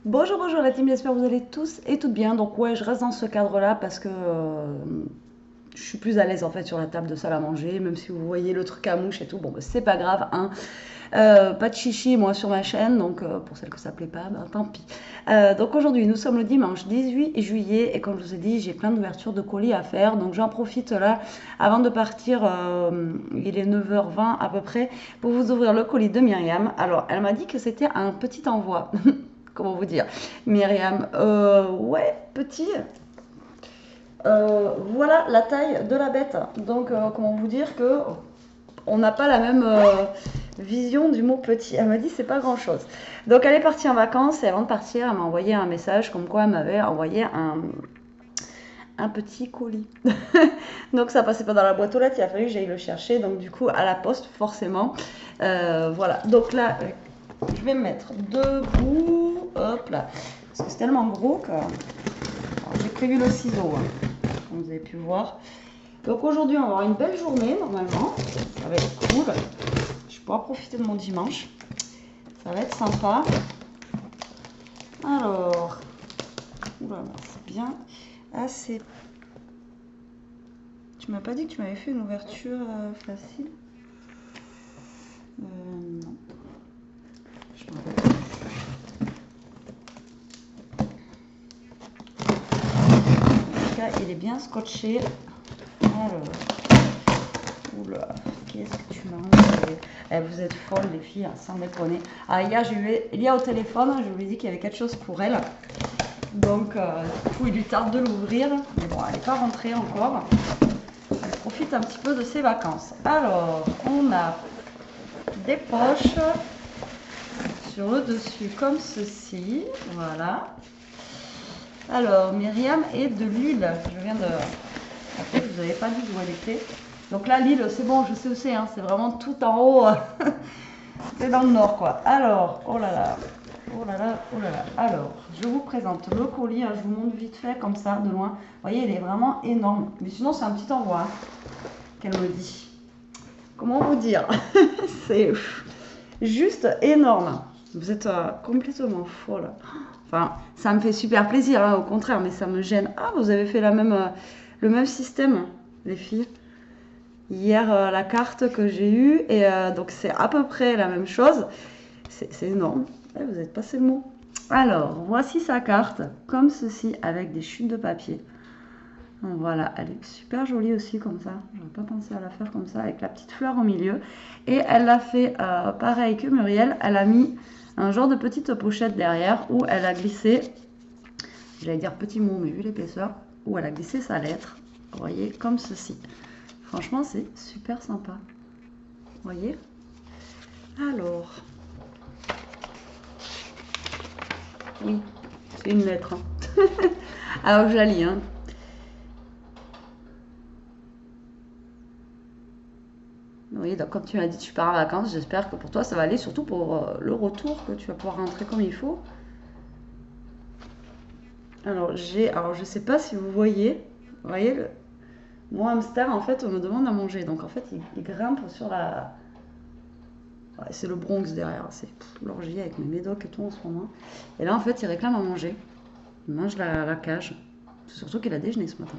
Bonjour, bonjour la team, j'espère que vous allez tous et toutes bien. Donc ouais, je reste dans ce cadre-là parce que je suis plus à l'aise en fait sur la table de salle à manger, même si vous voyez le truc à mouche et tout, bon bah, c'est pas grave, hein. Pas de chichi moi sur ma chaîne, donc pour celles que ça plaît pas, ben, tant pis. Donc aujourd'hui nous sommes le dimanche 18 juillet et comme je vous ai dit j'ai plein d'ouvertures de colis à faire, donc j'en profite là avant de partir, il est 9h20 à peu près, pour vous ouvrir le colis de Myriam. Alors elle m'a dit que c'était un petit envoi. Comment vous dire, Myriam, ouais, petit. Voilà la taille de la bête. Donc, comment vous dire que on n'a pas la même vision du mot petit. Elle m'a dit c'est pas grand chose. Donc, elle est partie en vacances et avant de partir, elle m'a envoyé un message comme quoi elle m'avait envoyé un petit colis. Donc, ça passait pas dans la boîte aux lettres, il a fallu que j'aille le chercher. Donc, du coup, à la poste, forcément. Voilà. Donc là, je vais me mettre debout. Hop là. Parce que c'est tellement gros que j'ai prévu le ciseau, hein, comme vous avez pu voir. Donc aujourd'hui, on va avoir une belle journée normalement. Ça va être cool. Je pourrai profiter de mon dimanche. Ça va être sympa. Alors, oula, c'est bien assez. Tu m'as pas dit que tu m'avais fait une ouverture facile? Non. Je m'en rappelle. Il est bien scotché. Alors, oula, qu'est-ce que tu m'as enlevé? Vous êtes folles les filles, hein, sans déconner. Ah, hier j'ai eu Elia au téléphone, je lui ai dit qu'il y avait quelque chose pour elle. Donc, du coup, il lui tarde de l'ouvrir. Mais bon, elle n'est pas rentrée encore. Elle profite un petit peu de ses vacances. Alors, on a des poches sur le dessus comme ceci. Voilà. Alors, Myriam est de Lille. Je viens de... Après, je vous avais pas dit d'où elle était. Donc là, Lille, c'est bon, je sais où c'est. Hein. C'est vraiment tout en haut. C'est dans le nord, quoi. Alors, oh là là. Oh là là, oh là là. Alors, je vous présente le colis. Hein. Je vous montre vite fait, comme ça, de loin. Vous voyez, il est vraiment énorme. Mais sinon, c'est un petit envoi hein, qu'elle me dit. Comment vous dire? C'est juste énorme. Vous êtes complètement folle. Enfin, ça me fait super plaisir, hein, au contraire, mais ça me gêne. Ah, vous avez fait le même système, les filles. Hier, la carte que j'ai eue, et donc c'est à peu près la même chose. C'est énorme. Ouais, vous êtes passé le mot. Alors, voici sa carte, comme ceci, avec des chutes de papier. Voilà, elle est super jolie aussi comme ça. J'aurais pas pensé à la faire comme ça, avec la petite fleur au milieu. Et elle l'a fait pareil que Muriel. Elle a mis un genre de petite pochette derrière où elle a glissé, j'allais dire petit mot, mais vu l'épaisseur, où elle a glissé sa lettre. Vous voyez, comme ceci. Franchement, c'est super sympa. Vous voyez? Alors, oui, c'est une lettre. Hein. Alors, je la lis. Hein. Oui, donc comme tu m'as dit, tu pars en vacances. J'espère que pour toi, ça va aller, surtout pour le retour, que tu vas pouvoir rentrer comme il faut. Alors, je sais pas si vous voyez mon hamster, en fait, on me demande à manger. Donc, en fait, il grimpe sur la... Ouais, c'est le Bronx derrière. C'est l'orgie avec mes médocs et tout en ce moment. Et là, en fait, il réclame à manger. Il mange la cage. Surtout qu'il a déjeuné ce matin.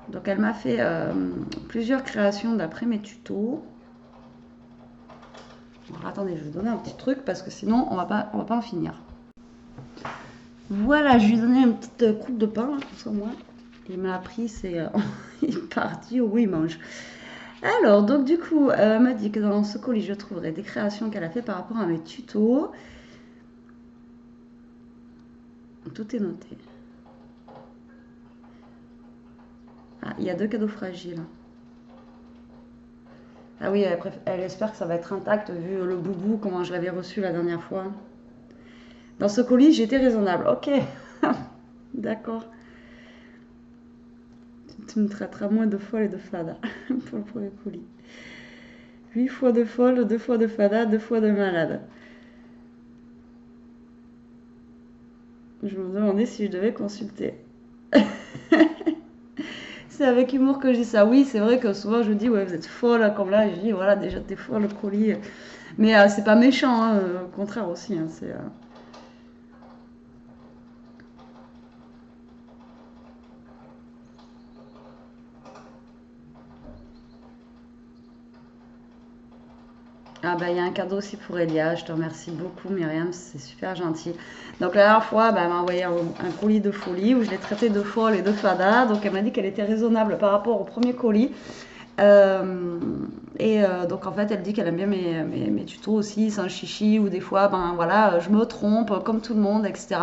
Donc, elle m'a fait plusieurs créations d'après mes tutos. Alors, attendez, je vais vous donner un petit truc parce que sinon, on va pas en finir. Voilà, je lui ai donné une petite coupe de pain, comme ça, moi. Il me l'a pris, il est parti, oui, il mange. Alors, donc du coup, elle m'a dit que dans ce colis, je trouverai des créations qu'elle a fait par rapport à mes tutos. Tout est noté. Ah, il y a 2 cadeaux fragiles. Ah oui, elle espère que ça va être intact vu le boubou, comment je l'avais reçu la dernière fois. Dans ce colis, j'étais raisonnable. Ok, d'accord. Tu me traiteras moins de folle et de fada pour le premier colis. 8 fois de folle, 2 fois de fada, 2 fois de malade. Je me demandais si je devais consulter. C'est avec humour que je dis ça. Oui, c'est vrai que souvent je dis, ouais, vous êtes folle, comme là, je dis, voilà, déjà t'es folle, le colis. Mais c'est pas méchant, hein, au contraire aussi. Hein, Ah bah il y a un cadeau aussi pour Elia, je te remercie beaucoup Myriam, c'est super gentil. Donc la dernière fois, bah, elle m'a envoyé un colis de folie où je l'ai traité de folle et de fada, donc elle m'a dit qu'elle était raisonnable par rapport au premier colis. Euh, donc en fait elle dit qu'elle aime bien mes tutos aussi, sans chichi, ou des fois ben voilà, je me trompe comme tout le monde, etc.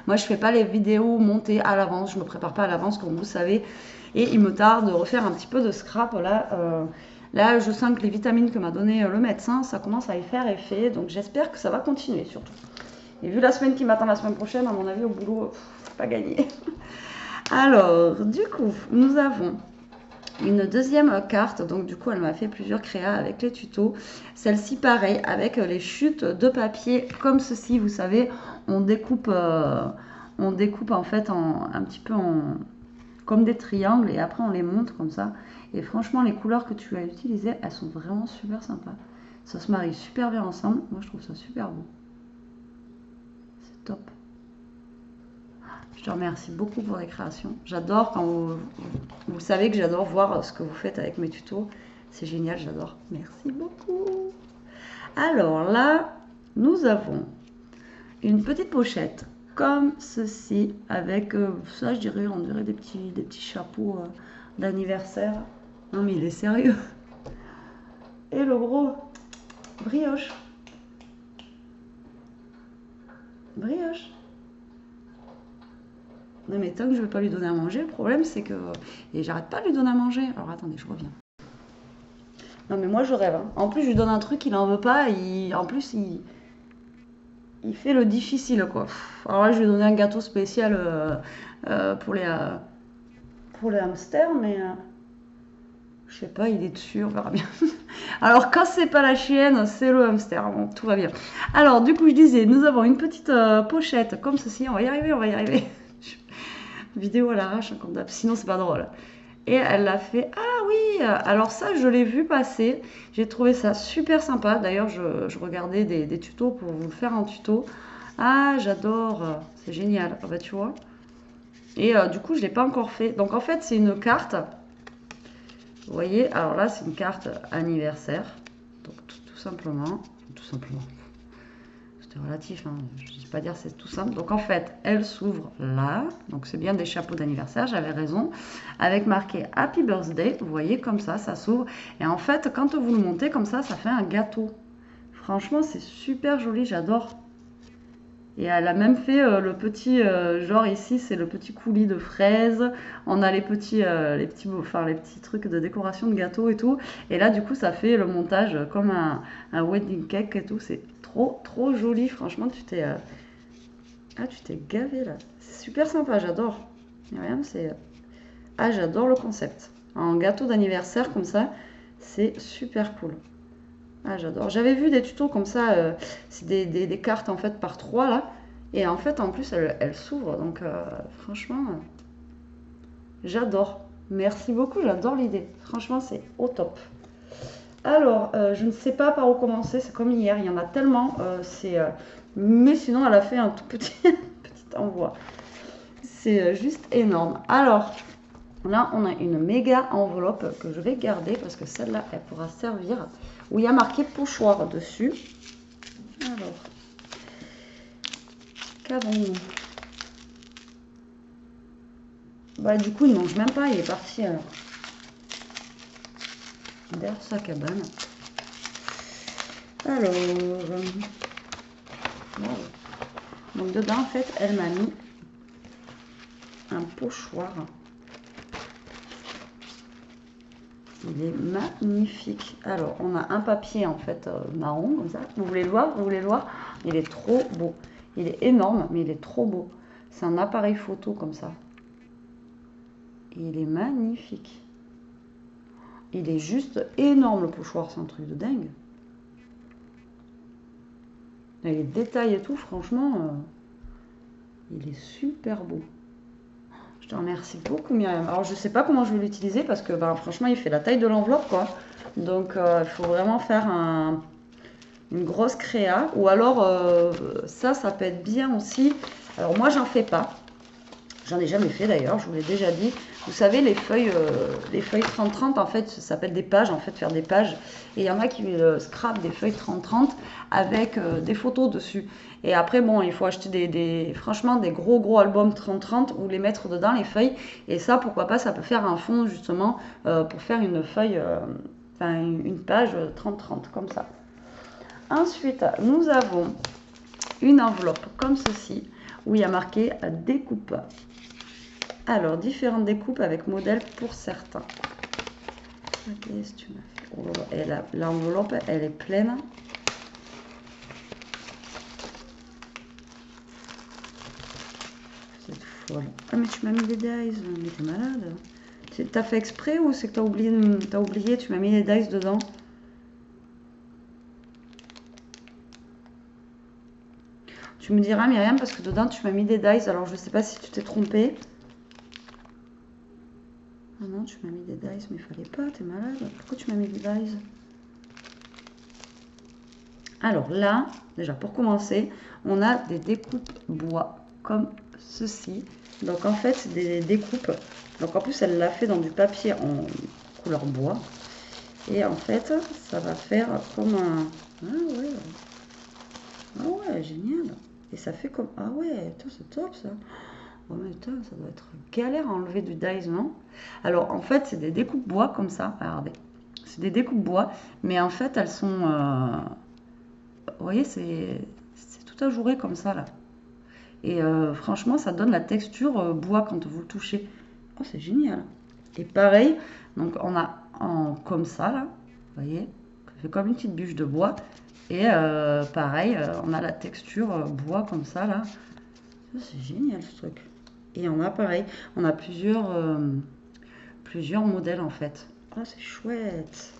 Moi je fais pas les vidéos montées à l'avance, je me prépare pas à l'avance comme vous savez, et il me tarde de refaire un petit peu de scrap là. Là, je sens que les vitamines que m'a donné le médecin, ça commence à y faire effet. Donc, j'espère que ça va continuer surtout. Et vu la semaine qui m'attend la semaine prochaine, à mon avis, au boulot, pas gagné. Alors, du coup, nous avons une deuxième carte. Donc, du coup, elle m'a fait plusieurs créas avec les tutos. Celle-ci, pareil, avec les chutes de papier comme ceci. Vous savez, on découpe en fait un petit peu comme des triangles et après on les monte comme ça. Et franchement, les couleurs que tu as utilisées, elles sont vraiment super sympas. Ça se marie super bien ensemble. Moi, je trouve ça super beau. C'est top. Je te remercie beaucoup pour les créations. J'adore quand vous savez que j'adore voir ce que vous faites avec mes tutos. C'est génial, j'adore. Merci beaucoup. Alors là, nous avons une petite pochette comme ceci avec ça, je dirais, on dirait des petits chapeaux d'anniversaire. Non mais il est sérieux. Et le gros brioche. Brioche. Non mais tant que je ne vais pas lui donner à manger, le problème c'est que... Et j'arrête pas de lui donner à manger. Alors attendez, je reviens. Non mais moi je rêve. Hein. En plus je lui donne un truc, il n'en veut pas. En plus il fait le difficile quoi. Alors là je lui ai donné un gâteau spécial pour les hamsters, mais... je sais pas, il est dessus, on verra bien. Alors, quand c'est pas la chienne, c'est le hamster. Bon, tout va bien. Alors, du coup, je disais, nous avons une petite pochette comme ceci. On va y arriver, on va y arriver. Vidéo à l'arrache, comme d'hab. Sinon, c'est pas drôle. Et elle l'a fait. Ah oui, alors ça, je l'ai vu passer. J'ai trouvé ça super sympa. D'ailleurs, je regardais des tutos pour vous le faire en tuto. Ah, j'adore. C'est génial. Ah bah, tu vois. Et du coup, je l'ai pas encore fait. Donc, en fait, c'est une carte. Vous voyez, alors là, c'est une carte anniversaire. Donc, tout simplement. Tout simplement. C'était relatif, hein. Je ne sais pas dire c'est tout simple. Donc, en fait, elle s'ouvre là. Donc, c'est bien des chapeaux d'anniversaire, j'avais raison. Avec marqué Happy Birthday. Vous voyez, comme ça s'ouvre. Et en fait, quand vous le montez comme ça fait un gâteau. Franchement, c'est super joli, j'adore. Et elle a même fait le petit, genre ici, c'est le petit coulis de fraises. On a les petits trucs de décoration de gâteau et tout. Et là, du coup, ça fait le montage comme un wedding cake et tout. C'est trop, trop joli. Franchement, tu t'es gavé là. C'est super sympa, j'adore. Ah, j'adore le concept. Un gâteau d'anniversaire comme ça, c'est super cool. Ah, j'adore. J'avais vu des tutos comme ça, c'est des cartes en fait par 3 là. Et en fait, en plus, elle s'ouvre. Donc, franchement, j'adore. Merci beaucoup, j'adore l'idée. Franchement, c'est au top. Alors, je ne sais pas par où commencer. C'est comme hier, il y en a tellement. Mais sinon, elle a fait un tout petit, petit envoi. C'est juste énorme. Alors, là, on a une méga enveloppe que je vais garder parce que celle-là, elle pourra servir. Où il y a marqué pochoir dessus. Alors, qu'avons-nous? Bah, du coup, il ne mange même pas, il est parti derrière sa cabane. Alors, donc dedans, en fait, elle m'a mis un pochoir. Il est magnifique. Alors, on a un papier en fait marron comme ça. Vous voulez le voir? Vous voulez le voir? Il est trop beau. Il est énorme, mais il est trop beau. C'est un appareil photo comme ça. Il est magnifique. Il est juste énorme le pochoir, c'est un truc de dingue. Et les détails et tout, franchement, il est super beau. Je te remercie beaucoup Myriam. Alors je sais pas comment je vais l'utiliser parce que franchement il fait la taille de l'enveloppe quoi. Donc il faut vraiment faire une grosse créa. Ou alors ça peut être bien aussi. Alors moi j'en fais pas. J'en ai jamais fait d'ailleurs, je vous l'ai déjà dit. Vous savez, les feuilles 30-30, en fait, ça s'appelle des pages, en fait, faire des pages. Et il y en a qui scrapent des feuilles 30-30 avec des photos dessus. Et après, bon, il faut acheter franchement, des gros albums 30-30 ou les mettre dedans, les feuilles. Et ça, pourquoi pas, ça peut faire un fond, justement, pour faire une feuille, enfin, une page 30-30, comme ça. Ensuite, nous avons une enveloppe comme ceci, où il y a marqué découpe. Alors, différentes découpes avec modèle pour certains. Qu'est-ce que tu m'as fait? Oh, l'enveloppe, elle est pleine. C'est folle. Ah, mais tu m'as mis des dies. Mais t'es malade. T'as fait exprès ou c'est que t'as oublié, tu m'as mis les dies dedans? Tu me diras, Myriam, parce que dedans, tu m'as mis des dies. Alors, je sais pas si tu t'es trompée. Ah non, tu m'as mis des dies, mais il fallait pas, t'es malade. Pourquoi tu m'as mis des dies? Alors là, déjà pour commencer, on a des découpes bois comme ceci. Donc en fait, c'est des découpes. Donc en plus, elle l'a fait dans du papier en couleur bois. Et en fait, ça va faire comme un... Ah ouais, génial. Et ça fait comme... Ah ouais, c'est top ça. Oh mais putain, ça doit être galère à enlever du dies, non? Alors en fait, c'est des découpes bois comme ça. Regardez. C'est des découpes bois, mais en fait, elles sont... Vous voyez, c'est tout ajouré comme ça là. Et franchement, ça donne la texture bois quand vous le touchez. Oh, c'est génial. Et pareil, donc on a comme ça là, vous voyez, ça fait comme une petite bûche de bois. Et pareil, on a la texture bois comme ça là. C'est génial ce truc. Et on a pareil, on a plusieurs modèles en fait. Oh, c'est chouette.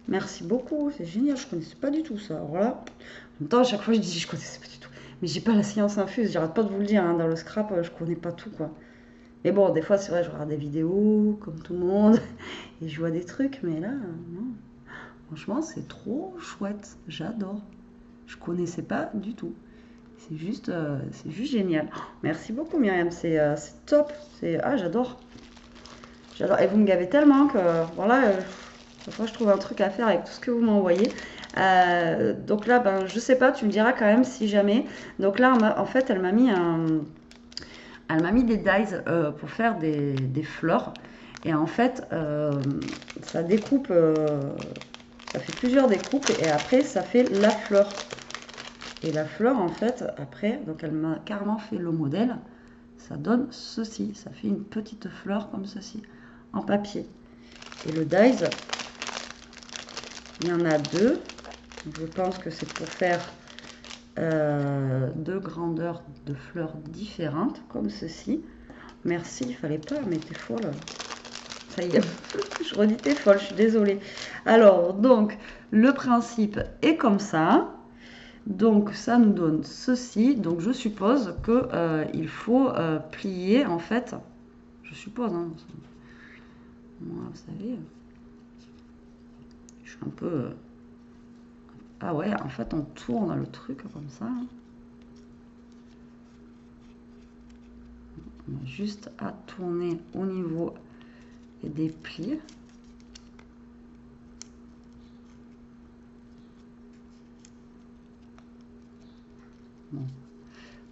Merci beaucoup, c'est génial, je connaissais pas du tout ça. Alors là, en même temps, à chaque fois je dis je connaissais pas du tout. Mais j'ai pas la science infuse, j'arrête pas de vous le dire, hein, dans le scrap, je connais pas tout quoi. Mais bon, des fois c'est vrai, je regarde des vidéos, comme tout le monde, et je vois des trucs, mais là, non. Franchement, c'est trop chouette, j'adore. Je connaissais pas du tout. C'est juste génial. Oh, merci beaucoup Myriam, c'est top. Ah, j'adore. J'adore. Et vous me gavez tellement que, voilà, parfois je trouve un truc à faire avec tout ce que vous m'envoyez. Donc là, ben, je sais pas, tu me diras quand même si jamais. Donc là, en fait, elle m'a mis des dies pour faire des fleurs. Et en fait, ça découpe, ça fait plusieurs découpes et après, ça fait la fleur. Et la fleur, en fait, après, donc elle m'a carrément fait le modèle. Ça donne ceci. Ça fait une petite fleur comme ceci, en papier. Et le dies, il y en a deux. Je pense que c'est pour faire deux grandeurs de fleurs différentes, comme ceci. Merci, il fallait pas, mais t'es folle. Ça y est, je redis t'es folle, je suis désolée. Alors, donc, le principe est comme ça. Donc, ça nous donne ceci. Donc, je suppose qu'il faut plier, en fait. Je suppose, hein. Moi, vous savez, je suis un peu... Ah ouais, en fait, on tourne le truc comme ça. On a juste à tourner au niveau des plis. Bon,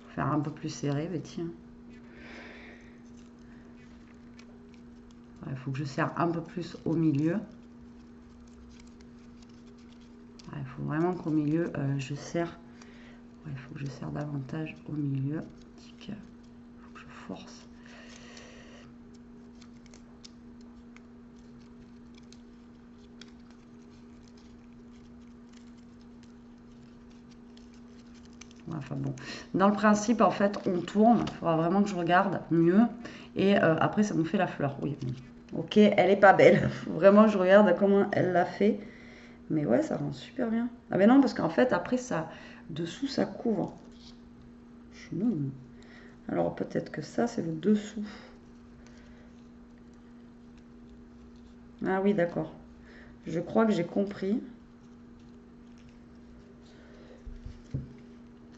faut faire un peu plus serré, mais tiens. Il faut que je serre un peu plus au milieu. Il faut vraiment qu'au milieu, je serre. Il faut que je serre davantage au milieu. Il faut que je force. Enfin bon, dans le principe, en fait, on tourne. Il faudra vraiment que je regarde mieux. Et après, ça nous fait la fleur. Oui, ok, elle est pas belle. Faut vraiment que je regarde comment elle l'a fait. Mais ouais, ça rend super bien. Ah mais non, parce qu'en fait, après, ça, dessous, ça couvre. Je suis nulle. Alors peut-être que ça, c'est le dessous. Ah oui, d'accord. Je crois que j'ai compris.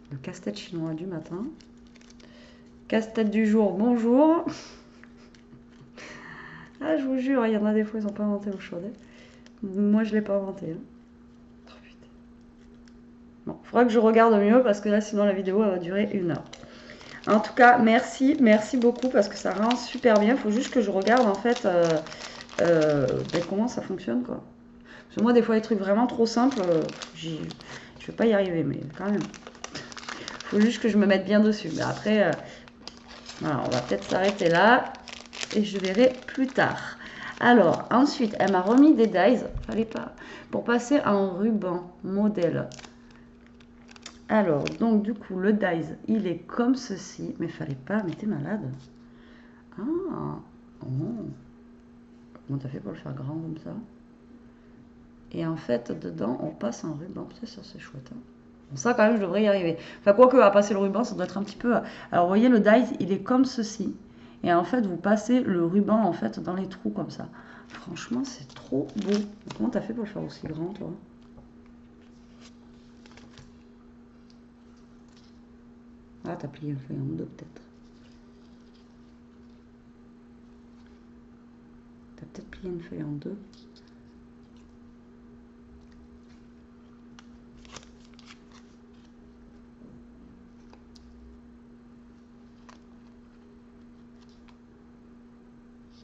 Le casse-tête chinois du matin. Casse-tête du jour, bonjour. Ah, je vous jure, il y en a des fois, ils n'ont pas inventé l'eau chaude. Moi, je ne l'ai pas inventé. Hein. Oh, putain. Bon, il faudra que je regarde mieux parce que là, sinon, la vidéo elle va durer 1 heure. En tout cas, merci beaucoup parce que ça rend super bien. Il faut juste que je regarde en fait ben, comment ça fonctionne quoi. Parce que moi, des fois, les trucs vraiment trop simples, je vais pas y arriver, mais quand même. Il faut juste que je me mette bien dessus. Mais après, voilà, on va peut-être s'arrêter là et je verrai plus tard. Alors, ensuite, elle m'a remis des dies, fallait pas, pour passer en ruban modèle. Alors, donc du coup, le dies, il est comme ceci, mais fallait pas, mais t'es malade. Ah, oh. Comment t'as fait pour le faire grand comme ça? Et en fait, dedans, on passe un ruban. Putain, ça c'est chouette. Hein. Bon, ça, quand même, je devrais y arriver. Enfin, quoique, à passer le ruban, ça doit être un petit peu... Alors, vous voyez, le dies, il est comme ceci. Et en fait, vous passez le ruban, en fait, dans les trous, comme ça. Franchement, c'est trop beau. Comment t'as fait pour le faire aussi grand, toi? Ah, t'as plié une feuille en deux, peut-être. T'as peut-être plié une feuille en deux.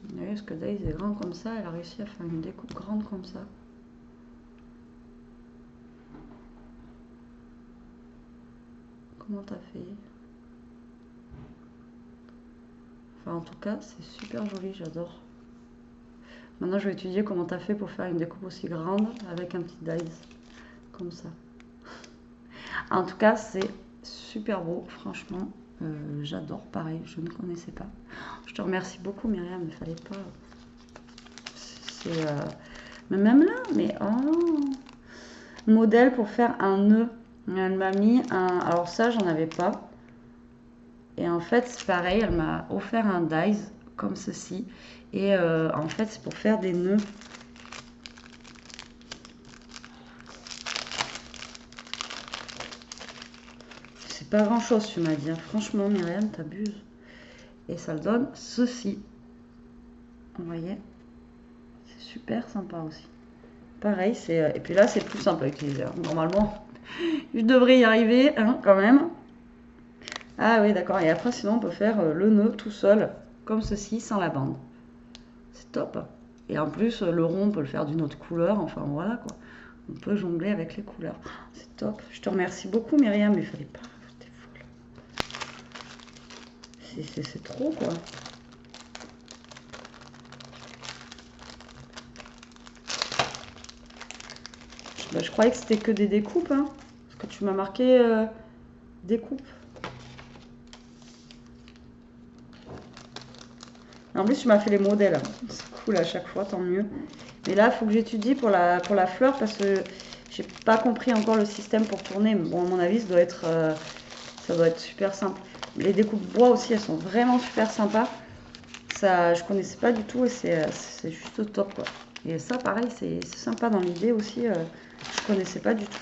Vous voyez, ce que Daisy est grand comme ça, elle a réussi à faire une découpe grande comme ça. Comment t'as fait? Enfin, en tout cas, c'est super joli, j'adore. Maintenant, je vais étudier comment t'as fait pour faire une découpe aussi grande avec un petit dies comme ça. En tout cas, c'est super beau, franchement. J'adore, pareil, je ne connaissais pas. Je te remercie beaucoup, Myriam, il ne fallait pas. C'est. Mais même là, mais oh! Modèle pour faire un nœud. Elle m'a mis un. Alors, ça, j'en avais pas. Et en fait, c'est pareil, elle m'a offert un dies comme ceci. Et en fait, c'est pour faire des nœuds. C'est pas grand chose, tu m'as dit. Hein. Franchement, Myriam, t'abuses. Et ça donne ceci. Vous voyez? C'est super sympa aussi. Pareil, c'est. Et puis là, c'est plus simple à utiliser. Normalement, je devrais y arriver, hein, quand même. Ah oui, d'accord. Et après, sinon, on peut faire le nœud tout seul, comme ceci, sans la bande. C'est top. Et en plus, le rond, on peut le faire d'une autre couleur. Enfin, voilà, quoi. On peut jongler avec les couleurs. C'est top. Je te remercie beaucoup, Myriam. Mais il fallait pas. T'es folle. C'est trop, quoi. Bah, je croyais que c'était que des découpes, hein. Parce que tu m'as marqué découpe. En plus, tu m'as fait les modèles. C'est cool à chaque fois, tant mieux. Mais là, il faut que j'étudie pour la fleur parce que j'ai pas compris encore le système pour tourner. Mais bon, à mon avis, ça doit être super simple. Les découpes bois aussi, elles sont vraiment super sympas. Ça, je connaissais pas du tout et c'est juste top, quoi. Et ça, pareil, c'est sympa dans l'idée aussi. Je connaissais pas du tout.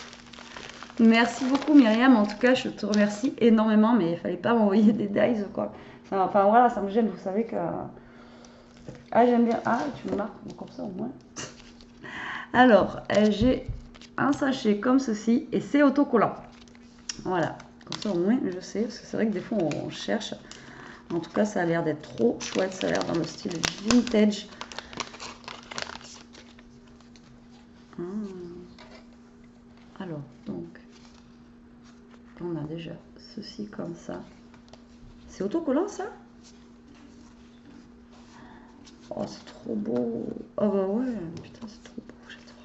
Merci beaucoup, Myriam. En tout cas, je te remercie énormément. Mais il fallait pas m'envoyer des dies, quoi. Enfin, voilà, ça me gêne. Vous savez que... Ah, j'aime bien. Ah, tu me marques comme ça au moins. Alors, j'ai un sachet comme ceci et c'est autocollant. Voilà, comme ça au moins je sais, parce que c'est vrai que des fois on cherche. En tout cas, ça a l'air d'être trop chouette, ça a l'air dans le style vintage. Alors, donc, on a déjà ceci comme ça. C'est autocollant ça? Oh, c'est trop beau. Oh bah ouais, putain, c'est trop beau, j'adore.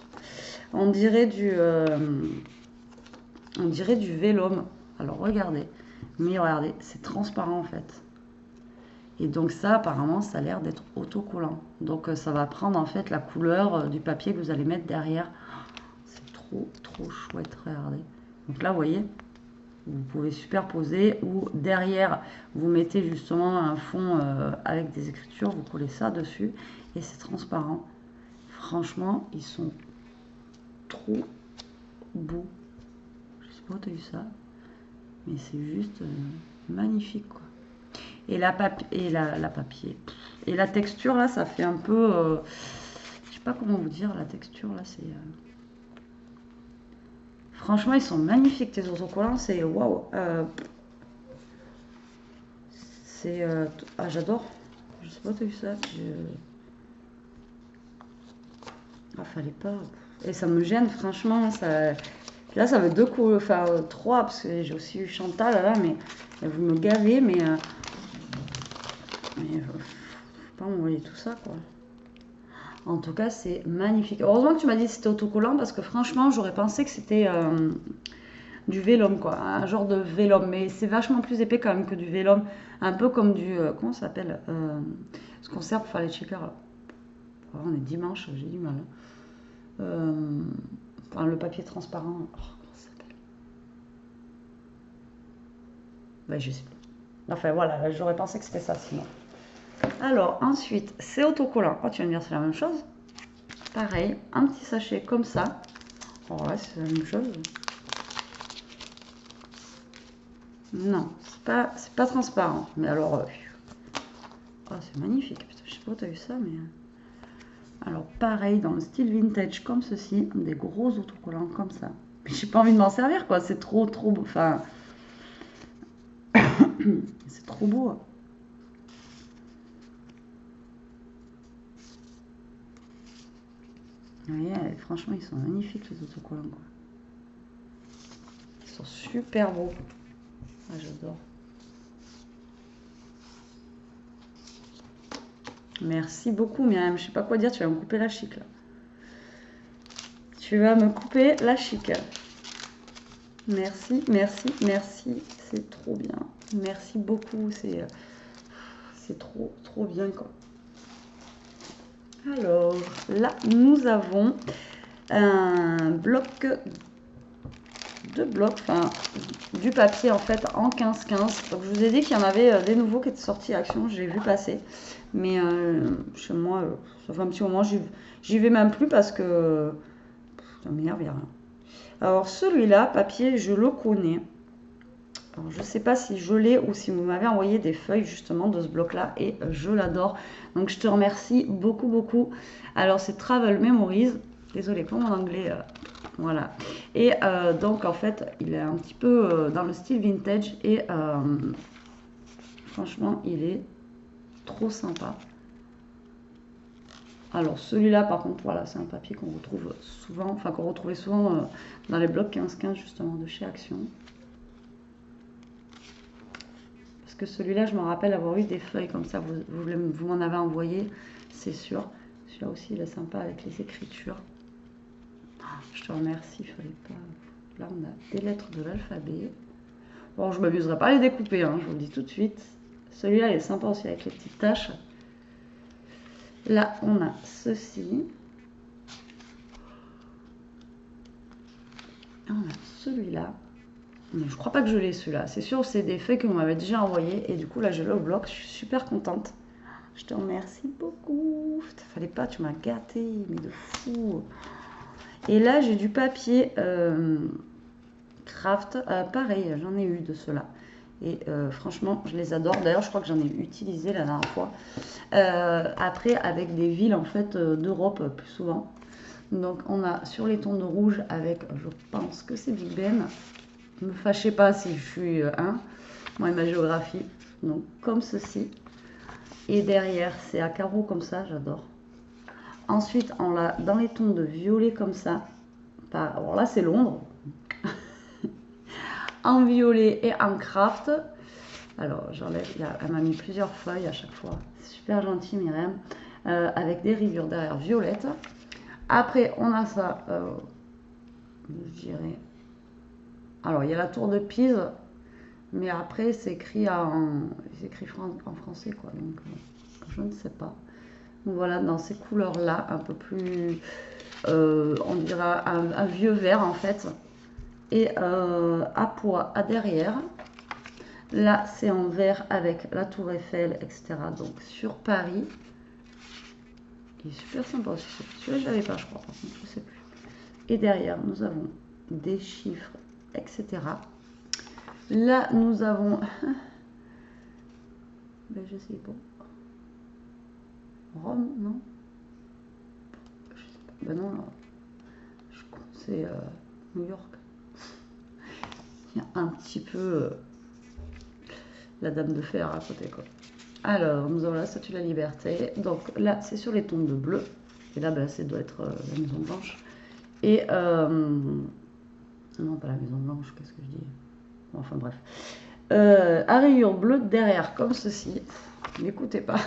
On dirait du vélum. Alors regardez, mais regardez, c'est transparent en fait. Et donc ça, apparemment, ça a l'air d'être autocollant. Donc ça va prendre en fait la couleur du papier que vous allez mettre derrière. C'est trop, trop chouette, regardez. Donc là, vous voyez, vous pouvez superposer ou derrière, vous mettez justement un fond avec des écritures, vous collez ça dessus et c'est transparent. Franchement, ils sont trop beaux. Je sais pas où tu as vu ça, mais c'est juste magnifique, quoi. Et la papier. Et la texture là, ça fait un peu... je sais pas comment vous dire, la texture là, c'est... Franchement, ils sont magnifiques tes autocollants, c'est waouh. C'est... ah, j'adore. Je sais pas, t'as vu ça? Ah, fallait pas. Et ça me gêne, franchement. Ça... Là, ça veut deux coups, enfin trois, parce que j'ai aussi eu Chantal là, mais vous me gavez, mais faut pas m'envoyer tout ça, quoi. En tout cas, c'est magnifique. Heureusement que tu m'as dit que c'était autocollant, parce que franchement, j'aurais pensé que c'était du vélum, quoi. Un genre de vélum, mais c'est vachement plus épais quand même que du vélum. Un peu comme du... comment ça s'appelle ce qu'on sert pour faire les checkers, là. Oh, on est dimanche, j'ai du mal. Enfin, le papier transparent. Oh, comment ça s'appelle? Ouais, je sais plus. Enfin voilà, j'aurais pensé que c'était ça sinon. Alors ensuite, c'est autocollant. Oh, tu vas me dire c'est la même chose. Pareil, un petit sachet comme ça. Oh ouais, c'est la même chose. Non, c'est pas transparent. Mais alors, oh, c'est magnifique. Putain, je sais pas où t'as vu ça, mais... Alors pareil, dans le style vintage comme ceci, des gros autocollants comme ça. Mais j'ai pas envie de m'en servir, quoi. C'est trop beau. Enfin, c'est trop beau. Vous voyez, franchement, ils sont magnifiques les autocollants, quoi. Ils sont super beaux. Ah, j'adore. Merci beaucoup, Myriam. Je sais pas quoi dire, tu vas me couper la chic, là. Tu vas me couper la chic. Merci, merci, merci. C'est trop bien. Merci beaucoup. C'est trop bien, quoi. Alors, là, nous avons un bloc de blocs, enfin, du papier, en fait, en 15-15. Donc, je vous ai dit qu'il y en avait des nouveaux qui étaient sortis à Action. J'ai vu passer. Mais chez moi, ça fait un petit moment, j'y vais même plus parce que ça m'énerve, il n'y a rien. Alors celui-là, papier, je le connais. Alors, je ne sais pas si je l'ai ou si vous m'avez envoyé des feuilles justement de ce bloc-là et je l'adore. Donc je te remercie beaucoup, beaucoup. Alors c'est Travel Memories. Désolée pour mon anglais. Voilà. Et donc en fait, il est un petit peu dans le style vintage et franchement, il est trop sympa. Alors celui-là par contre, voilà, c'est un papier qu'on retrouve souvent, enfin qu'on retrouvait souvent dans les blocs 15-15 justement de chez Action. Parce que celui-là, je me rappelle avoir eu des feuilles comme ça, vous m'en avez envoyé, c'est sûr. Celui-là aussi, il est sympa avec les écritures. Je te remercie, il fallait pas... Là, on a des lettres de l'alphabet. Bon, je m'amuserai pas à les découper, hein, je vous le dis tout de suite. Celui-là, il est sympa aussi avec les petites taches. Là, on a ceci. On a celui-là. Mais je crois pas que je l'ai celui-là. C'est sûr, c'est des feuilles que vous m'avez déjà envoyées. Et du coup, là, je l'ai au bloc. Je suis super contente. Je te remercie beaucoup. Fallait pas, tu m'as gâté, mais de fou. Et là, j'ai du papier craft. Pareil, j'en ai eu de ceux-là. Et franchement, je les adore. D'ailleurs, je crois que j'en ai utilisé la dernière fois. Après, avec des villes en fait d'Europe plus souvent. Donc, on a sur les tons de rouge avec, je pense que c'est Big Ben. Ne me fâchez pas si je suis moi et ma géographie. Donc, comme ceci. Et derrière, c'est à carreaux comme ça, j'adore. Ensuite, on l'a dans les tons de violet comme ça. Alors là, c'est Londres. En violet et en craft. Alors, j'enlève, elle m'a mis plusieurs feuilles à chaque fois. C'est super gentil, Myriam. Avec des rayures derrière violettes. Après, on a ça, je dirais. Alors, il y a la tour de Pise, mais après, c'est écrit en français, quoi. Donc, je ne sais pas. Donc, voilà, dans ces couleurs-là, un peu plus, on dirait un vieux vert, en fait. Et à pois à derrière. Là, c'est en vert avec la tour Eiffel, etc. Donc, sur Paris. Il est super sympa aussi. Celui-là, je l'avais pas, je crois. Par contre, je sais plus. Et derrière, nous avons des chiffres, etc. Là, nous avons Ben, je sais pas. Rome, non? Je sais pas. Ben non, c'est New York. Il y a un petit peu la Dame de Fer à côté, quoi. Alors, nous avons la Statue de la Liberté. Donc là, c'est sur les tons de bleu. Et là, ben, ça doit être la Maison Blanche. Et non, pas la Maison Blanche, qu'est-ce que je dis? Enfin bref. À rayures bleues derrière, comme ceci. N'écoutez pas.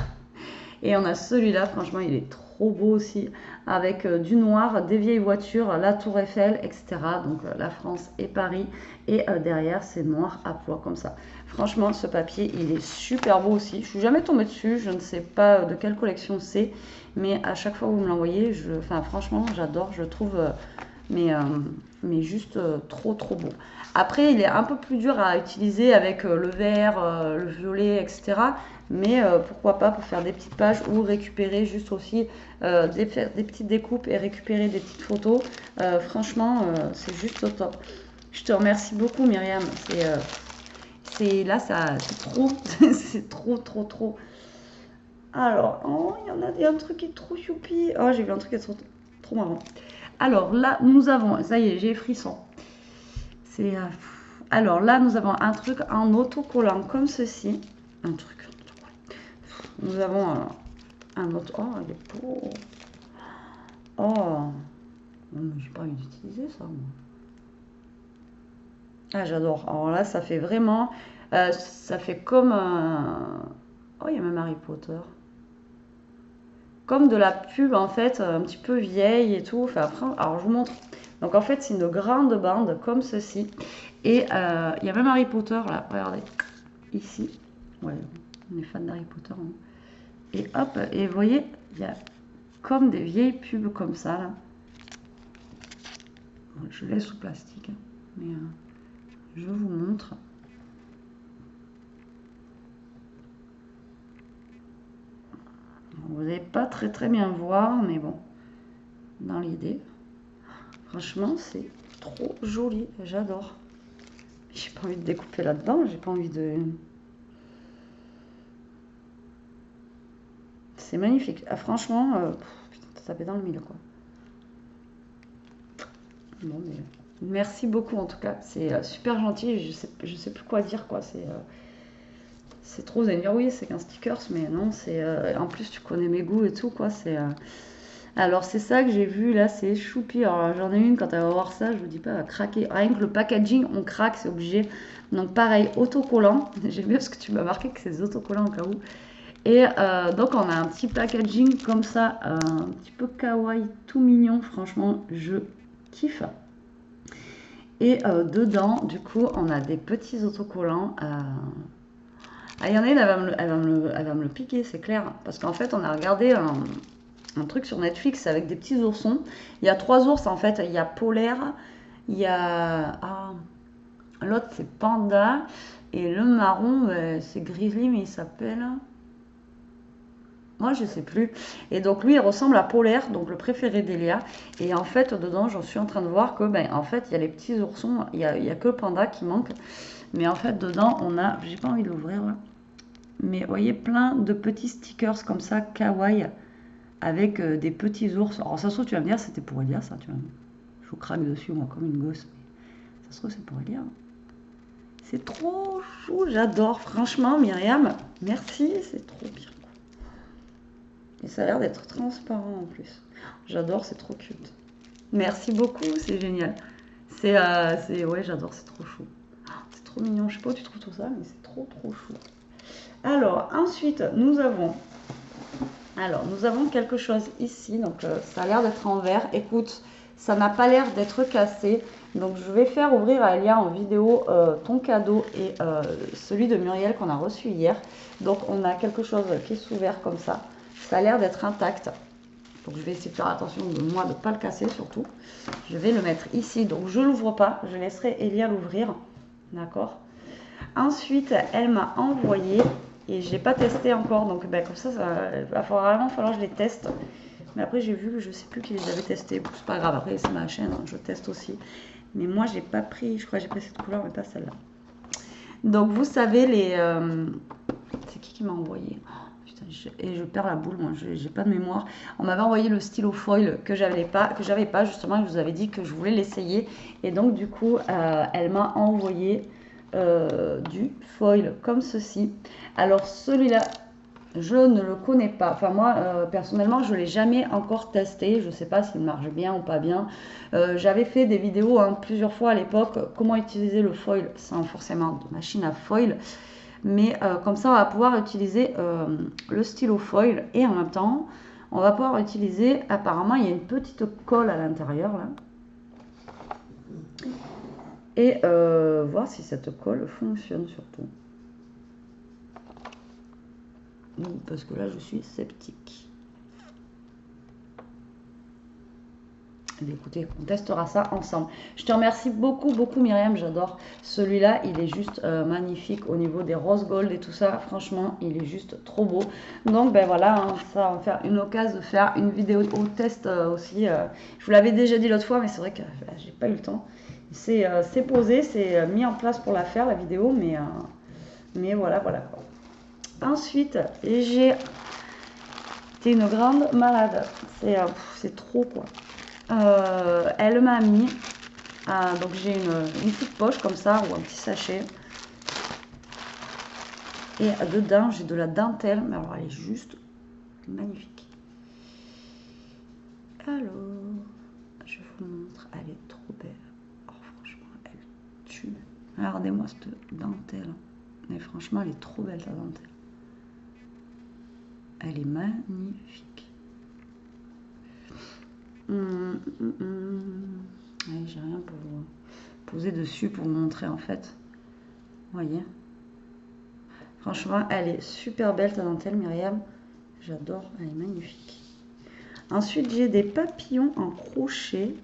Et on a celui-là, franchement, il est trop beau aussi, avec du noir, des vieilles voitures, la Tour Eiffel, etc. Donc la France et Paris. Et derrière, c'est noir à pois, comme ça. Franchement, ce papier, il est super beau aussi. Je suis jamais tombée dessus, je ne sais pas de quelle collection c'est, mais à chaque fois que vous me l'envoyez, enfin, franchement, j'adore, je trouve, mais juste trop, trop beau. Après, il est un peu plus dur à utiliser avec le vert, le violet, etc. Mais pourquoi pas pour faire des petites pages ou récupérer juste aussi des petites découpes et récupérer des petites photos. Franchement, c'est juste au top. Je te remercie beaucoup, Myriam. Là, c'est trop, c'est trop, trop, trop. Alors, oh, il y en a un truc qui est trop choupi. Oh, j'ai vu un truc qui est trop, trop marrant. Alors là, nous avons, ça y est, j'ai frisson. Alors là, nous avons un truc en autocollant comme ceci. Un truc. Nous avons un autre. Oh, il est beau. Oh, j'ai pas envie d'utiliser ça, moi. Ah, j'adore. Alors là, ça fait vraiment. Ça fait comme un. Oh, il y a même Harry Potter. Comme de la pub, en fait, un petit peu vieille et tout. Enfin, après, alors, je vous montre. Donc, en fait, c'est une grande bande comme ceci. Et il y a même Harry Potter, là. Regardez. Ici. Ouais, on est fan d'Harry Potter. Hein. Et hop, et vous voyez, il y a comme des vieilles pubs comme ça, là. Bon, je laisse sous plastique, hein, mais je vous montre. Vous n'allez pas très très bien voir, mais bon, dans l'idée. Franchement, c'est trop joli, j'adore. J'ai pas envie de découper là-dedans, j'ai pas envie de... C'est magnifique. Ah, franchement, putain, t'as tapé dans le mille, quoi. Bon, mais... Merci beaucoup, en tout cas. C'est super gentil. Je sais plus quoi dire, quoi. C'est trop. Vous allez me dire, oui, c'est qu'un stickers, mais non, c'est... en plus, tu connais mes goûts et tout, quoi. Alors, c'est ça que j'ai vu, là, c'est choupi. Alors, j'en ai une, quand elle va voir ça, je vous dis pas, elle va craquer. Rien que le packaging, on craque, c'est obligé. Donc, pareil, autocollant. J'aime bien parce que tu m'as marqué que c'est des autocollants au cas où. Et donc, on a un petit packaging comme ça, un petit peu kawaii, tout mignon. Franchement, je kiffe. Et dedans, du coup, on a des petits autocollants. Ah, il y en a une, elle va me le piquer, c'est clair. Parce qu'en fait, on a regardé un truc sur Netflix avec des petits oursons. Il y a 3 ours, en fait. Il y a Polaire, il y a... Ah, l'autre, c'est Panda. Et le marron, c'est Grizzly, mais il s'appelle... Moi, je sais plus. Et donc, lui, il ressemble à Polaire, donc le préféré d'Elia. Et en fait, dedans, j'en suis en train de voir que, ben, en fait, il y a les petits oursons. Il y a que Panda qui manque. Mais en fait, dedans, on a... J'ai pas envie de l'ouvrir, là. Mais vous voyez, plein de petits stickers comme ça, kawaii, avec des petits ours. Alors, ça se trouve, tu vas me dire, c'était pour Elia, ça. Tu vois. Je vous craque dessus, moi, comme une gosse. Mais ça se trouve, c'est pour Elia. C'est trop chou, j'adore. Franchement, Myriam, merci, c'est trop bien. Et ça a l'air d'être transparent en plus. J'adore, c'est trop cute. Merci beaucoup, c'est génial. Ouais, j'adore, c'est trop chou. C'est trop mignon. Je sais pas où tu trouves tout ça, mais c'est trop trop chou. Alors, ensuite, nous avons quelque chose ici. Donc, ça a l'air d'être en verre. Écoute, ça n'a pas l'air d'être cassé. Donc, je vais faire ouvrir à Elia en vidéo ton cadeau et celui de Muriel qu'on a reçu hier. Donc, on a quelque chose qui est ouvert comme ça. Ça a l'air d'être intact. Donc, je vais essayer de faire attention de moi de ne pas le casser surtout. Je vais le mettre ici. Donc, je ne l'ouvre pas. Je laisserai Elia l'ouvrir. D'accord. Ensuite, elle m'a envoyé et je n'ai pas testé encore. Donc, ben, comme ça, il va vraiment falloir que je les teste. Mais après, j'ai vu que je ne sais plus qui les avait testés. Bon, c'est pas grave. Après, c'est ma chaîne. Hein, je teste aussi. Mais moi, j'ai pas pris. Je crois que j'ai pris cette couleur, mais pas celle-là. Donc, vous savez, c'est qui qui m'a envoyé? Oh, putain, et je perds la boule, moi, j'ai pas de mémoire. On m'avait envoyé le stylo foil que j'avais pas justement, je vous avais dit que je voulais l'essayer. Et donc du coup, elle m'a envoyé du foil comme ceci. Alors celui-là, je ne le connais pas. Enfin moi, personnellement, je ne l'ai jamais encore testé. Je ne sais pas s'il marche bien ou pas bien. J'avais fait des vidéos plusieurs fois à l'époque, comment utiliser le foil sans forcément de machine à foil. Mais comme ça, on va pouvoir utiliser le stylo foil. Et en même temps, on va pouvoir utiliser, apparemment, il y a une petite colle à l'intérieur là. Et voir si cette colle fonctionne surtout. Parce que là, je suis sceptique. Et écoutez, on testera ça ensemble. Je te remercie beaucoup, beaucoup Myriam, j'adore. Celui-là, il est juste magnifique au niveau des rose gold et tout ça. Franchement, il est juste trop beau. Donc, ben voilà, hein, ça va me faire une occasion de faire une vidéo au test aussi. Je vous l'avais déjà dit l'autre fois, mais c'est vrai que j'ai pas eu le temps. C'est posé, c'est mis en place pour la faire, la vidéo, mais voilà, voilà. Ensuite, j'ai été une grande malade. C'est trop quoi. Elle m'a mis, donc j'ai une petite poche comme ça ou un petit sachet. Et dedans, j'ai de la dentelle, mais alors elle est juste magnifique. Alors, je vous montre, elle est trop belle. Oh, franchement, elle tue. Regardez-moi cette dentelle. Mais franchement, elle est trop belle, ta dentelle. Elle est magnifique. Allez, j'ai rien pour vous poser dessus pour vous montrer en fait. Vous voyez? Franchement, elle est super belle ta dentelle, Myriam. J'adore, elle est magnifique. Ensuite, j'ai des papillons en crochet.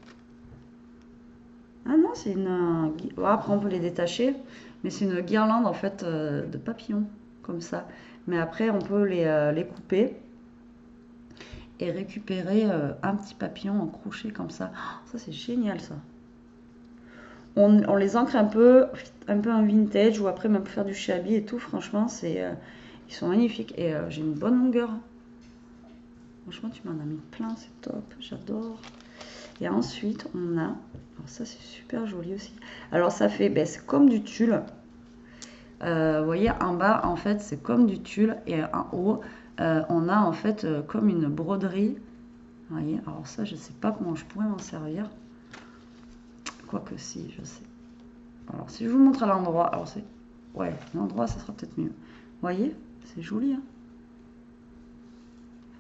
Ah non, c'est une... Bon, après, on peut les détacher. Mais c'est une guirlande en fait de papillons, comme ça. Mais après, on peut les couper et récupérer un petit papillon en crochet comme ça. Oh, ça, c'est génial, ça. On les ancre un peu en vintage, ou après, même pour faire du shabby et tout. Franchement, ils sont magnifiques. Et j'ai une bonne longueur. Franchement, tu m'en as mis plein, c'est top. J'adore. Et ensuite, on a... Alors ça, c'est super joli aussi. Alors, ça fait... Ben, c'est comme du tulle. Vous voyez, en bas, en fait, c'est comme du tulle. Et en haut, on a en fait comme une broderie. Vous voyez, alors ça, je ne sais pas comment je pourrais m'en servir. Quoique si, je sais. Alors, si je vous montre à l'endroit, alors c'est... Ouais, l'endroit, ça sera peut-être mieux. Vous voyez, c'est joli, hein.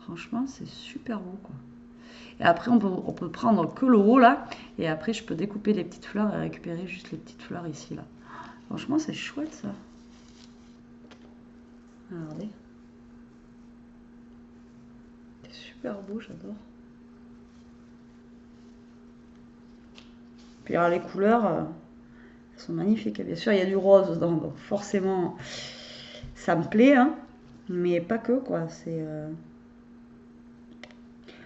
Franchement, c'est super beau, quoi. Et après, on peut prendre que le haut, là. Et après, je peux découper les petites fleurs et récupérer juste les petites fleurs ici, là. Franchement, c'est chouette, ça. Regardez. C'est super beau, j'adore. Puis alors, les couleurs, elles sont magnifiques. Et bien sûr, il y a du rose dedans, donc forcément, ça me plaît, hein. Mais pas que, quoi. C'est...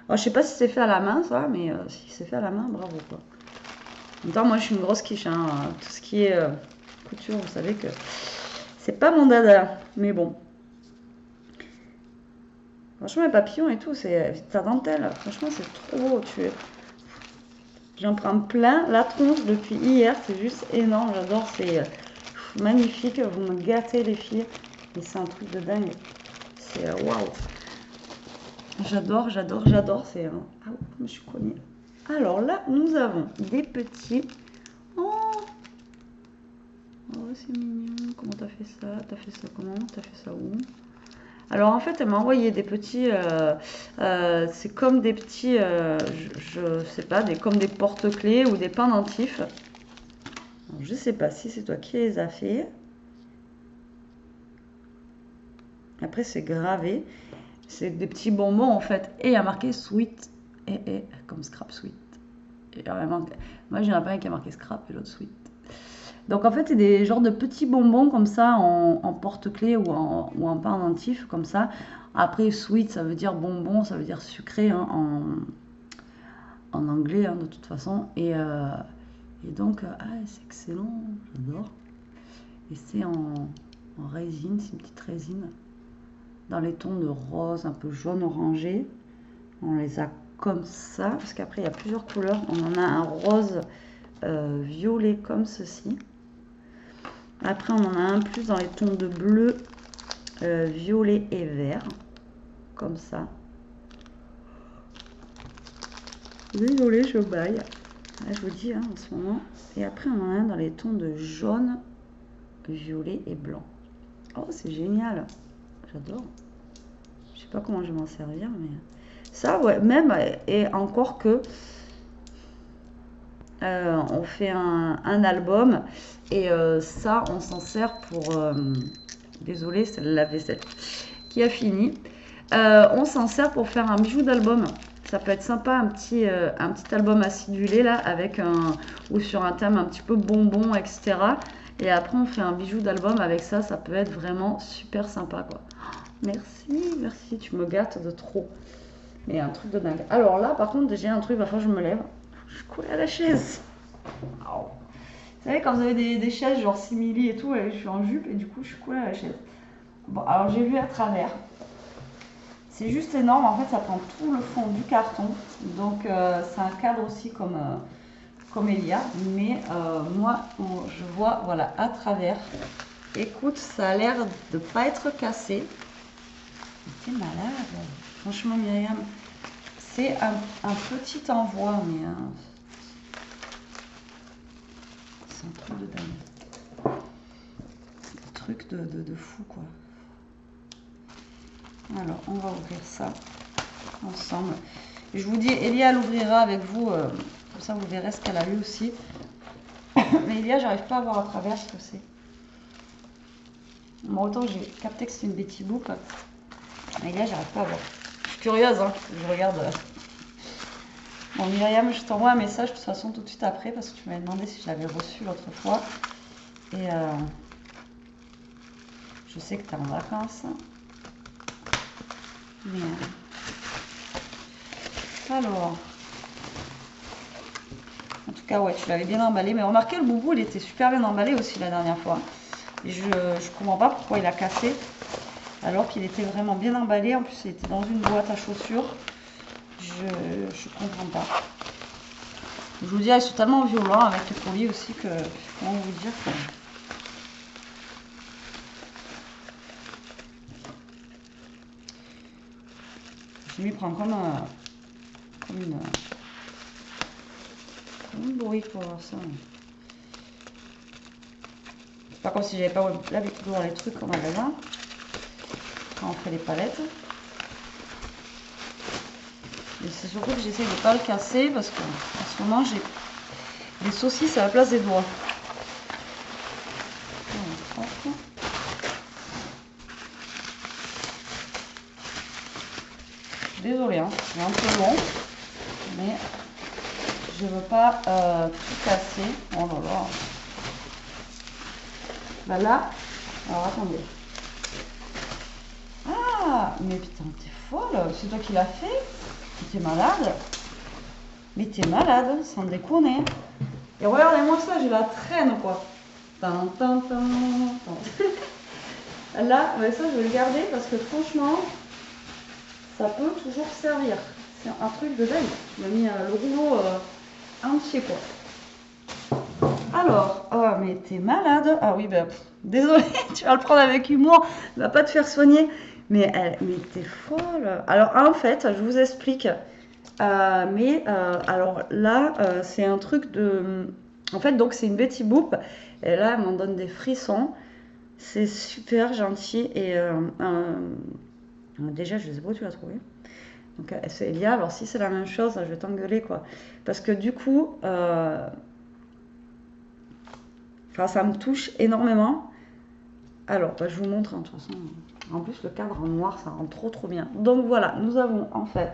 Alors, je sais pas si c'est fait à la main, ça, mais si c'est fait à la main, bravo, quoi. En même temps, moi, je suis une grosse quiche, hein. Tout ce qui est couture, vous savez que c'est pas mon dada. Mais bon. Franchement, les papillons et tout, c'est ta dentelle. Franchement, c'est trop beau. J'en prends plein la tronche depuis hier. C'est juste énorme. J'adore. C'est magnifique. Vous me gâtez, les filles. Et c'est un truc de dingue. C'est waouh. J'adore, j'adore, j'adore. C'est... Ah, je suis connue. Alors là, nous avons des petits... Oh, c'est mignon. Comment t'as fait ça? T'as fait ça comment? T'as fait ça où? Alors en fait, elle m'a envoyé des petits... c'est comme des petits... je sais pas, comme des porte-clés ou des pendentifs. Alors, je sais pas si c'est toi qui les as fait. Après, c'est gravé. C'est des petits bonbons en fait. Et il y a marqué sweet. Et comme scrap sweet. Et moi, j'ai un pain qui a marqué scrap et l'autre sweet. Donc en fait, c'est des genres de petits bonbons comme ça en porte-clés ou en pendentif comme ça. Après, sweet, ça veut dire bonbon, ça veut dire sucré hein, en anglais hein, de toute façon. Et donc, c'est excellent, j'adore. Et c'est en résine, c'est une petite résine. dans les tons de rose, un peu jaune orangé. On les a comme ça, parce qu'après il y a plusieurs couleurs. On en a un rose violet comme ceci. Après on en a un plus dans les tons de bleu, violet et vert, comme ça. Désolée, je baille. Là, je vous dis, hein, en ce moment. Et après on en a un dans les tons de jaune, violet et blanc. Oh, c'est génial. J'adore. Je sais pas comment je vais m'en servir, mais ça, ouais, même, et encore que on fait un album, et ça, on s'en sert pour... désolée, c'est la vaisselle qui a fini. On s'en sert pour faire un bijou d'album. Ça peut être sympa, un petit album acidulé, là, avec ou sur un thème un petit peu bonbon, etc. Et après, on fait un bijou d'album avec ça. Ça peut être vraiment super sympa, quoi. Merci, merci, tu me gâtes de trop. Mais un truc de dingue. Alors là, par contre, j'ai un truc, parfois je me lève. Je suis collée à la chaise. Oh. Vous savez, quand vous avez des chaises genre simili et tout, je suis en jupe et du coup, je suis collée à la chaise. Bon, alors j'ai vu à travers. C'est juste énorme. En fait, ça prend tout le fond du carton. Donc, c'est un cadre aussi comme Elia. Mais moi, je vois, voilà, à travers. Écoute, ça a l'air de pas être cassé. T'es malade. Franchement, Myriam, c'est un petit envoi, mais c'est un truc de dingue. Un truc de fou, quoi. Alors, on va ouvrir ça ensemble. Et je vous dis, Elia l'ouvrira avec vous, comme ça vous verrez ce qu'elle a eu aussi. Mais Elia, j'arrive pas à voir à travers ce que c'est. Bon, autant j'ai capté que c'est une Betty Boop. Mais Elia, j'arrive pas à voir. Je suis curieuse, hein, je regarde. Bon, Myriam, je t'envoie un message de toute façon tout de suite après parce que tu m'avais demandé si je l'avais reçu l'autre fois. Et je sais que tu es en vacances. Mais, alors, en tout cas, ouais, tu l'avais bien emballé. Mais remarquez, le boubou, il était super bien emballé aussi la dernière fois. Et je comprends pas pourquoi il a cassé. Alors qu'il était vraiment bien emballé. En plus, il était dans une boîte à chaussures. Je comprends pas. Je vous dis, ils sont tellement violents avec les colis aussi que, comment vous dire que... Je m'y prends comme une bourrique pour voir ça. C'est pas comme si j'avais pas l'habitude de voir les trucs en magasin. Quand on fait les palettes. Et c'est surtout que j'essaie de pas le casser parce qu'en ce moment j'ai des saucisses à la place des doigts. Désolée, hein, c'est un peu long, mais je veux pas tout casser. Oh là là. Bah là, alors attendez. Ah, mais putain, t'es folle, c'est toi qui l'as fait? T'es malade? Mais t'es malade, sans déconner. Et regardez-moi ça, j'ai la traîne quoi. Tan, tan, tan, tan. Là, ça je vais le garder parce que franchement, ça peut toujours servir. C'est un truc de dingue. Je m'ai mis le rouleau entier quoi. Alors, oh mais t'es malade. Ah oui, bah, désolé, tu vas le prendre avec humour. Il va pas te faire soigner. Mais t'es folle. Alors en fait, je vous explique. Alors là, c'est un truc de... En fait, donc c'est une Betty Boop. Et là, elle m'en donne des frissons. C'est super gentil. Et déjà, je sais pas où tu l'as trouvé. Donc c'est Elia. Alors si c'est la même chose, je vais t'engueuler quoi. Parce que du coup, ça me touche énormément. Alors, bah, je vous montre, hein, de toute façon. En plus, le cadre en noir, ça rend trop bien. Donc voilà, nous avons en fait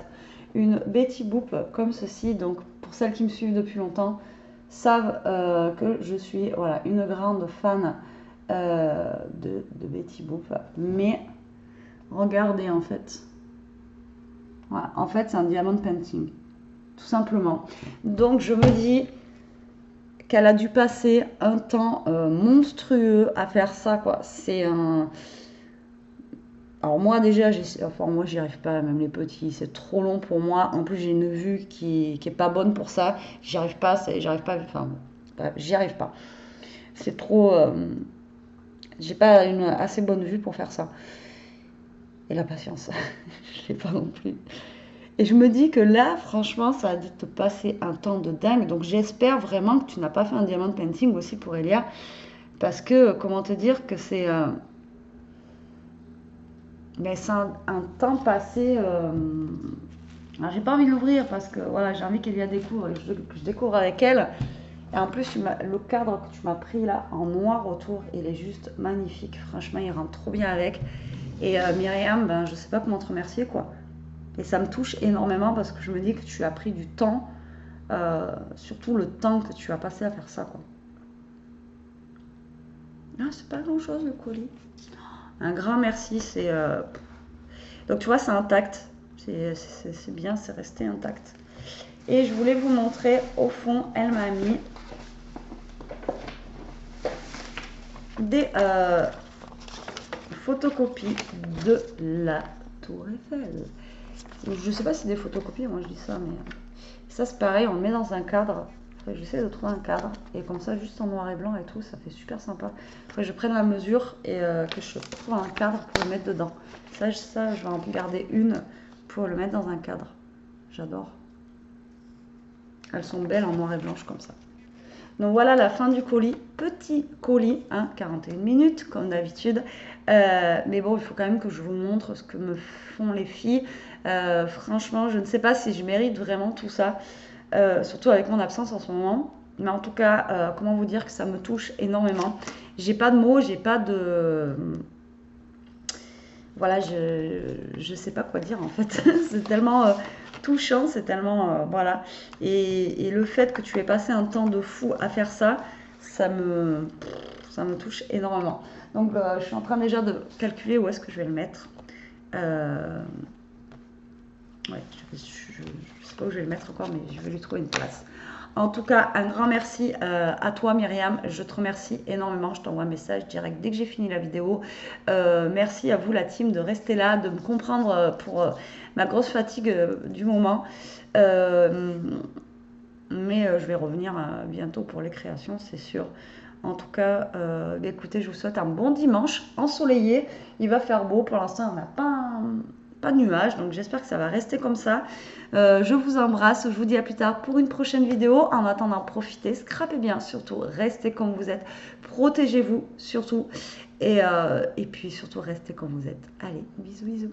une Betty Boop comme ceci. Donc pour celles qui me suivent depuis longtemps, savent que je suis voilà, une grande fan de Betty Boop. Mais regardez en fait. Voilà, en fait, c'est un diamond painting. Tout simplement. Donc je me dis qu'elle a dû passer un temps monstrueux à faire ça, quoi. C'est un... Alors moi déjà, enfin moi j'y arrive pas, même les petits, c'est trop long pour moi. En plus j'ai une vue qui est pas bonne pour ça. J'y arrive pas, j'arrive pas, enfin bref, j'y arrive pas. C'est trop, j'ai pas une assez bonne vue pour faire ça. Et la patience, je l'ai pas non plus. Et je me dis que là, franchement, ça a dû te passer un temps de dingue. Donc j'espère vraiment que tu n'as pas fait un diamond painting aussi pour Elia. Parce que, comment te dire que c'est... mais c'est un temps passé... alors j'ai pas envie de l'ouvrir parce que voilà, j'ai envie qu'Elia découvre, que je découvre avec elle. Et en plus, le cadre que tu m'as pris là, en noir autour, il est juste magnifique. Franchement, il rentre trop bien avec. Et Myriam, ben, je sais pas comment te remercier, quoi. Et ça me touche énormément parce que je me dis que tu as pris du temps, surtout le temps que tu as passé à faire ça, quoi. Ah, c'est pas grand chose le colis. Un grand merci, c'est. Donc tu vois, c'est intact. C'est bien, c'est resté intact. Et je voulais vous montrer, au fond, elle m'a mis des photocopies de la Tour Eiffel. Je sais pas si c'est des photocopies, moi je dis ça, mais ça c'est pareil, on le met dans un cadre. J'essaie de trouver un cadre et comme ça, juste en noir et blanc et tout, ça fait super sympa. Après, je prenne la mesure et que je trouve un cadre pour le mettre dedans. Ça, je vais en garder une pour le mettre dans un cadre. J'adore. Elles sont belles en noir et blanche comme ça. Donc voilà la fin du colis. Petit colis, hein, 41 minutes comme d'habitude. Mais bon, il faut quand même que je vous montre ce que me font les filles. Franchement, je ne sais pas si je mérite vraiment tout ça. Surtout avec mon absence en ce moment. Mais en tout cas, comment vous dire que ça me touche énormément. J'ai pas de mots, j'ai pas de... Voilà, je sais pas quoi dire en fait. C'est tellement touchant, c'est tellement... voilà. Et le fait que tu aies passé un temps de fou à faire ça, ça me touche énormément. Donc je suis en train déjà de calculer où est-ce que je vais le mettre. Ouais, je sais pas où je vais le mettre encore, mais je vais lui trouver une place. En tout cas, un grand merci à toi Myriam, je te remercie énormément, je t'envoie un message direct dès que j'ai fini la vidéo. Merci à vous la team de rester là, de me comprendre pour ma grosse fatigue du moment. Mais je vais revenir bientôt pour les créations, c'est sûr. En tout cas, écoutez, je vous souhaite un bon dimanche ensoleillé. Il va faire beau, pour l'instant on n'a pas de nuages, donc j'espère que ça va rester comme ça. Je vous embrasse, je vous dis à plus tard pour une prochaine vidéo. En attendant, profitez, scrapez bien surtout, restez comme vous êtes, protégez-vous surtout, et puis surtout restez comme vous êtes. Allez, bisous bisous.